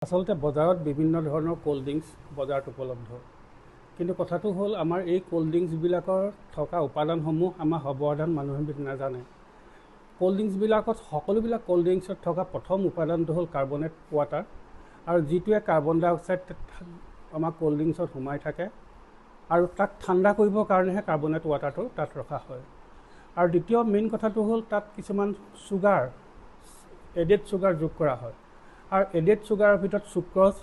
আচলতে বজাৰত বিভিন্ন ধৰণৰ কোল্ড ড্ৰিংকছ বজাৰত উপলব্ধ, কিন্তু কথাটো হ'ল আমাৰ এই কোল্ড ড্ৰিংকছবিলাকৰ থকা উপাদানসমূহ আমাৰ সৰ্বসাধাৰণ মানুহে নাজানে। কোল্ড ড্ৰিংকছবিলাকত সকলোবিলাক কোল্ড ড্ৰিংকছত থকা প্ৰথম উপাদানটো হ'ল কাৰ্বনেট ৱাটাৰ, আৰু যিটোৱে কাৰ্বন ডাই অক্সাইড আমাৰ কোল্ড ড্ৰিংকছত সোমাই থাকে, আৰু তাক ঠাণ্ডা কৰিবৰ কাৰণেহে কাৰ্বনেট ৱাটাৰটো তাত ৰখা হয়। আৰু দ্বিতীয় মেইন কথাটো হ'ল তাত কিছুমান চুগাৰ, এডেড চুগাৰ যোগ কৰা হয়, আৰু এডেড চুগাৰৰ ভিতৰত চুক্ৰজ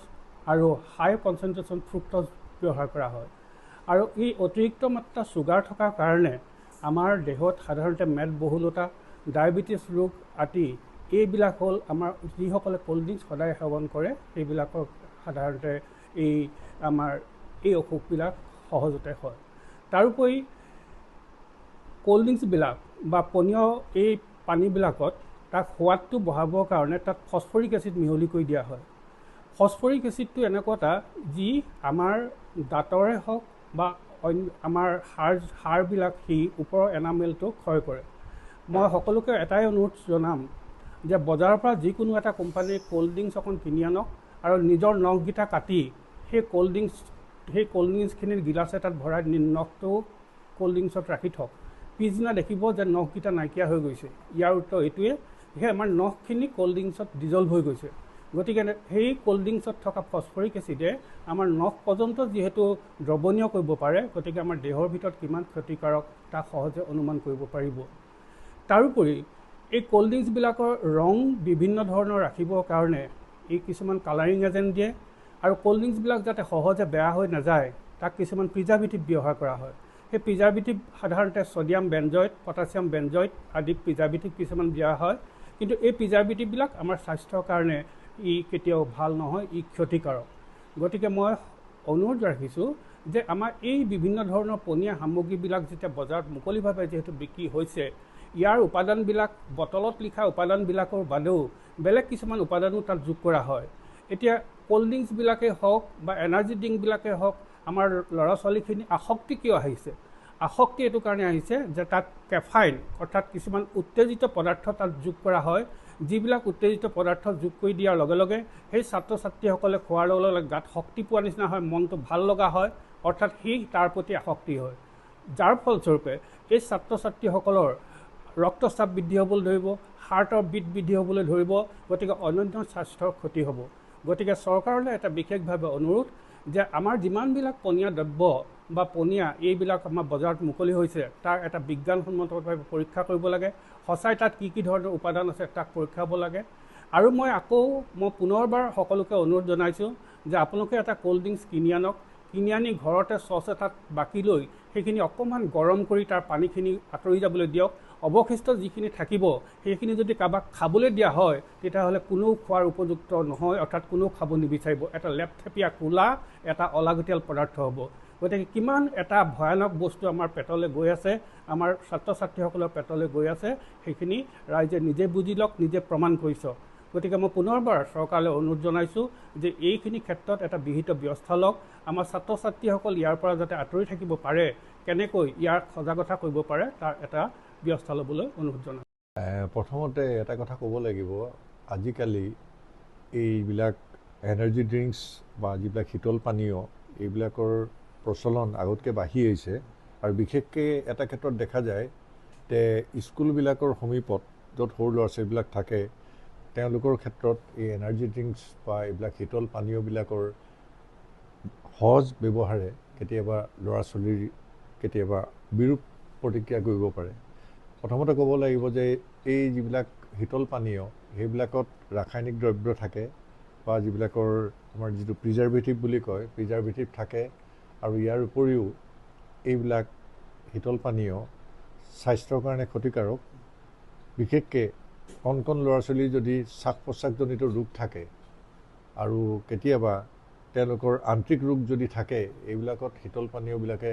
আৰু হাই কনচেনট্ৰেশ্যন ফ্ৰুক্টজ ব্যৱহাৰ কৰা হয়। আৰু এই অতিৰিক্ত মাত্ৰা চুগাৰ থকাৰ কাৰণে আমাৰ দেহত সাধাৰণতে মেদবহুলতা, ডায়েবেটিছ ৰোগ আদি এইবিলাক হ'ল আমাৰ যিসকলে কোল্ড ড্ৰিংকছ সদায় সেৱন কৰে সেইবিলাকৰ সাধাৰণতে আমাৰ এই অসুখবিলাক সহজতে হয়। তাৰোপৰি কোল্ড ড্ৰিংকছবিলাক বা পনীয় এই পানীবিলাকত তাক সোৱাদটো বঢ়াবৰ কাৰণে তাত ফছফৰিক এচিড মিহলি কৰি দিয়া হয়। ফছফৰিক এচিডটো এনেকুৱা এটা যি আমাৰ দাঁতৰে হওক বা আমাৰ হাড়বিলাক সি ওপৰৰ এনামেলটো ক্ষয় কৰে। মই সকলোকে এটাই অনুৰোধ জনাম যে বজাৰৰ পৰা যিকোনো এটা কোম্পানীৰ কোল্ড ড্ৰিংকছ অকণ কিনি আনক আৰু নিজৰ নখকেইটা কাটি সেই কোল্ড ড্ৰিংকছখিনিৰ গিলাচ এটাত ভৰাই নখটো কোল্ড ড্ৰিংকছত ৰাখি থওক। পিছদিনা দেখিব যে নখকেইটা নাইকিয়া হৈ গৈছে। ইয়াৰ উত্তৰ এইটোৱে যে আমাৰ নখখিনি কোল্ড ড্ৰিংকছত ডিজল্ভ হৈ গৈছে। গতিকে সেই কোল্ড ড্ৰিংকছত থকা ফছফৰিক এচিডে আমাৰ নখ পৰ্যন্ত যিহেতু দ্ৰৱণীয় কৰিব পাৰে, গতিকে আমাৰ দেহৰ ভিতৰত কিমান ক্ষতিকাৰক তাক সহজে অনুমান কৰিব পাৰিব। তাৰোপৰি এই কোল্ড ড্ৰিংকছবিলাকৰ ৰং বিভিন্ন ধৰণৰ ৰাখিবৰ কাৰণে এই কিছুমান কালাৰিং এজেণ্ট দিয়ে, আৰু কোল্ড ড্ৰিংকছবিলাক যাতে সহজে বেয়া হৈ নাযায় তাক কিছুমান প্ৰিজাৰ্ভেটিভ ব্যৱহাৰ কৰা হয়। সেই প্ৰিজাৰ্ভেটিভ সাধাৰণতে ছ'ডিয়াম বেঞ্জয়েট, পটাছিয়াম বেঞ্জয়েট আদি প্ৰিজাৰ্ভেটিভ কিছুমান দিয়া হয়, কিন্তু এই প্ৰিজাৰ্ভেটিভবিলাক আমাৰ স্বাস্থ্যৰ কাৰণে ই কেতিয়াও ভাল নহয়, ই ক্ষতিকাৰক। গতিকে মই অনুৰোধ ৰাখিছোঁ যে আমাৰ এই বিভিন্ন ধৰণৰ পনীয়া সামগ্ৰীবিলাক যেতিয়া বজাৰত মুকলিভাৱে যিহেতু বিক্ৰী হৈছে, ইয়াৰ উপাদানবিলাক বটলত লিখা উপাদানবিলাকৰ বাদেও বেলেগ কিছুমান উপাদানো তাত যোগ কৰা হয়। এতিয়া কোল্ড ড্ৰিংকছবিলাকেই হওক বা এনাৰ্জি ড্ৰিংকবিলাকেই হওক, আমাৰ ল'ৰা ছোৱালীখিনি আসক্তি কিয় আহিছে? আসক্তি এইটো কাৰণে আহিছে যে তাত কেফাইন অৰ্থাৎ কিছুমান উত্তেজিত পদাৰ্থ তাত যোগ কৰা হয়, যিবিলাক উত্তেজিত পদাৰ্থ যোগ কৰি দিয়াৰ লগে লগে সেই ছাত্ৰ ছাত্ৰীসকলে খোৱাৰ লগে লগে গাত শক্তি পোৱাৰ নিচিনা হয়, মনটো ভাল লগা হয়, অৰ্থাৎ সি তাৰ প্ৰতি আসক্তি হয়, যাৰ ফলস্বৰূপে এই ছাত্ৰ ছাত্ৰীসকলৰ ৰক্তচাপ বৃদ্ধি হ'বলৈ ধৰিব, হাৰ্টৰ বিট বৃদ্ধি হ'বলৈ ধৰিব, গতিকে অন্যান্য স্বাস্থ্যৰ ক্ষতি হ'ব। গতিকে চৰকাৰলৈ এটা বিশেষভাৱে অনুৰোধ যে আমাৰ যিমানবিলাক পনীয়া দ্ৰব্য বা পনীয়া এইবিলাক আমাৰ বজাৰত মুকলি হৈছে তাৰ এটা বিজ্ঞানসন্মতভাৱে পৰীক্ষা কৰিব লাগে। সঁচাই তাত কি কি ধৰণৰ উপাদান আছে তাক পৰীক্ষা হ'ব লাগে। আৰু মই পুনৰবাৰ সকলোকে অনুৰোধ জনাইছোঁ যে আপোনালোকে এটা কোল্ড ড্ৰিংকছ কিনি আনক, কিনি আনি ঘৰতে চচ এটাত বাকি লৈ সেইখিনি অকণমান গৰম কৰি তাৰ পানীখিনি আঁতৰি যাবলৈ দিয়ক। অৱশিষ্ট যিখিনি থাকিব সেইখিনি যদি কাৰোবাক খাবলৈ দিয়া হয় তেতিয়াহ'লে কোনেও খোৱাৰ উপযুক্ত নহয়, অৰ্থাৎ কোনেও খাব নিবিচাৰিব। এটা লেপথেপীয়া ক'লা এটা অলাগতিয়াল পদাৰ্থ হ'ব। গতিকে কিমান এটা ভয়ানক বস্তু আমাৰ পেটলৈ গৈ আছে, আমাৰ ছাত্ৰ ছাত্ৰীসকলৰ পেটলৈ গৈ আছে, সেইখিনি ৰাইজে নিজে বুজি লওক, নিজে প্ৰমাণ কৰিছে। গতিকে মই পুনৰবাৰ চৰকাৰলৈ অনুৰোধ জনাইছোঁ যে এইখিনি ক্ষেত্ৰত এটা বিহিত ব্যৱস্থা লওক। আমাৰ ছাত্ৰ ছাত্ৰীসকল ইয়াৰ পৰা যাতে আঁতৰি থাকিব পাৰে, কেনেকৈ ইয়াৰ সজাগতা কৰিব পাৰে তাৰ এটা ব্যৱস্থা ল'বলৈ অনুৰোধ জনাইছোঁ। প্ৰথমতে এটা কথা ক'ব লাগিব, আজিকালি এইবিলাক এনাৰ্জি ড্ৰিংকছ বা যিবিলাক শীতল পানীয় এইবিলাকৰ প্ৰচলন আগতকৈ বাঢ়ি আহিছে, আৰু বিশেষকৈ এটা ক্ষেত্ৰত দেখা যায় যে স্কুলবিলাকৰ সমীপত য'ত সৰু ল'ৰা ছোৱালীবিলাক থাকে তেওঁলোকৰ ক্ষেত্ৰত এই এনাৰ্জি ড্ৰিংকছ বা এইবিলাক শীতল পানীয়বিলাকৰ সহজ ব্যৱহাৰে কেতিয়াবা ল'ৰা ছোৱালীৰ কেতিয়াবা বিৰূপ প্ৰতিক্ৰিয়া কৰিব পাৰে। প্ৰথমতে ক'ব লাগিব যে এই যিবিলাক শীতল পানীয় সেইবিলাকত ৰাসায়নিক দ্ৰব্য থাকে বা যিবিলাকৰ আমাৰ যিটো প্ৰিজাৰ্ভেটিভ বুলি কয় প্ৰিজাৰ্ভেটিভ থাকে, আৰু ইয়াৰ উপৰিও এইবিলাক শীতল পানীয় স্বাস্থ্যৰ কাৰণে ক্ষতিকাৰক। বিশেষকৈ কণ কণ ল'ৰা ছোৱালীৰ যদি শ্বাস প্ৰশ্বাসজনিত ৰোগ থাকে আৰু কেতিয়াবা তেওঁলোকৰ আন্তৰিক ৰোগ যদি থাকে, এইবিলাকত শীতল পানীয়বিলাকে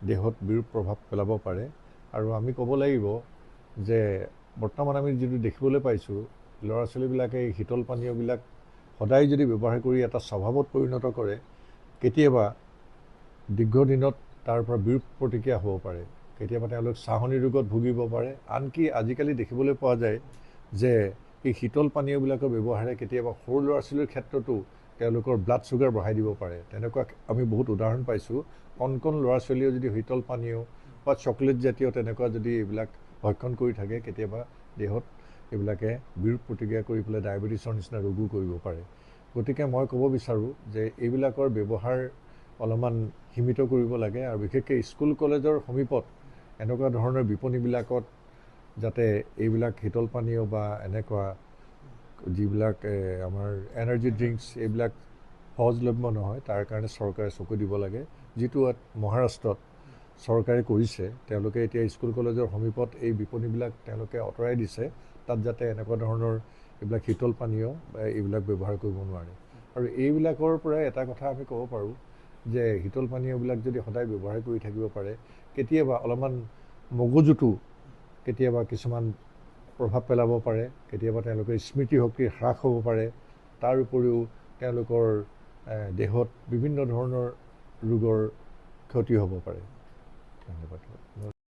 দেহত বিৰূপ প্ৰভাৱ পেলাব পাৰে। আৰু আমি ক'ব লাগিব যে বৰ্তমান আমি যিটো দেখিবলৈ পাইছোঁ, ল'ৰা ছোৱালীবিলাকে এই শীতল পানীয়বিলাক সদায় যদি ব্যৱহাৰ কৰি এটা স্বভাৱত পৰিণত কৰে, কেতিয়াবা দীৰ্ঘদিনত তাৰ পৰা বিৰূপ প্ৰতিক্ৰিয়া হ'ব পাৰে। কেতিয়াবা তেওঁলোক চাহনি ৰোগত ভুগিব পাৰে। আনকি আজিকালি দেখিবলৈ পোৱা যায় যে এই শীতল পানীয়বিলাকৰ ব্যৱহাৰে কেতিয়াবা সৰু ল'ৰা ছোৱালীৰ ক্ষেত্ৰতো তেওঁলোকৰ ব্লাড চুগাৰ বঢ়াই দিব পাৰে। তেনেকুৱা আমি বহুত উদাহৰণ পাইছোঁ। কণ কণ ল'ৰা ছোৱালীয়েও যদি শীতল পানীয় বা চকলেট জাতীয় তেনেকুৱা যদি এইবিলাক ভক্ষণ কৰি থাকে, কেতিয়াবা দেহত এইবিলাকে বিৰূপ প্ৰতিক্ৰিয়া কৰি পেলাই ডায়েবেটিছৰ নিচিনা ৰোগো কৰিব পাৰে। গতিকে মই ক'ব বিচাৰোঁ যে এইবিলাকৰ ব্যৱহাৰ অলপমান সীমিত কৰিব লাগে, আৰু বিশেষকৈ স্কুল কলেজৰ সমীপত এনেকুৱা ধৰণৰ বিপণীবিলাকত যাতে এইবিলাক শীতল পানীয় বা এনেকুৱা যিবিলাক আমাৰ এনাৰ্জি ড্ৰিংকছ এইবিলাক সহজলভ্য নহয়, তাৰ কাৰণে চৰকাৰে চকু দিব লাগে। যিটো মহাৰাষ্ট্ৰত চৰকাৰে কৰিছে, তেওঁলোকে এতিয়া স্কুল কলেজৰ সমীপত এই বিপণীবিলাক তেওঁলোকে আঁতৰাই দিছে। তাত যাতে এনেকুৱা ধৰণৰ এইবিলাক শীতল পানীয় এইবিলাক ব্যৱহাৰ কৰিব নোৱাৰে। আৰু এইবিলাকৰ পৰাই এটা কথা আমি ক'ব পাৰোঁ যে শীতল পানীয়বিলাক যদি সদায় ব্যৱহাৰ কৰি থাকিব পাৰে, কেতিয়াবা অলপমান মগজুটো কেতিয়াবা কিছুমান প্ৰভাৱ পেলাব পাৰে, কেতিয়াবা তেওঁলোকৰ স্মৃতিশক্তি হ্ৰাস হ'ব পাৰে, তাৰ উপৰিও তেওঁলোকৰ দেহত বিভিন্ন ধৰণৰ ৰোগৰ ক্ষতি হ'ব পাৰে। ধন্যবাদ।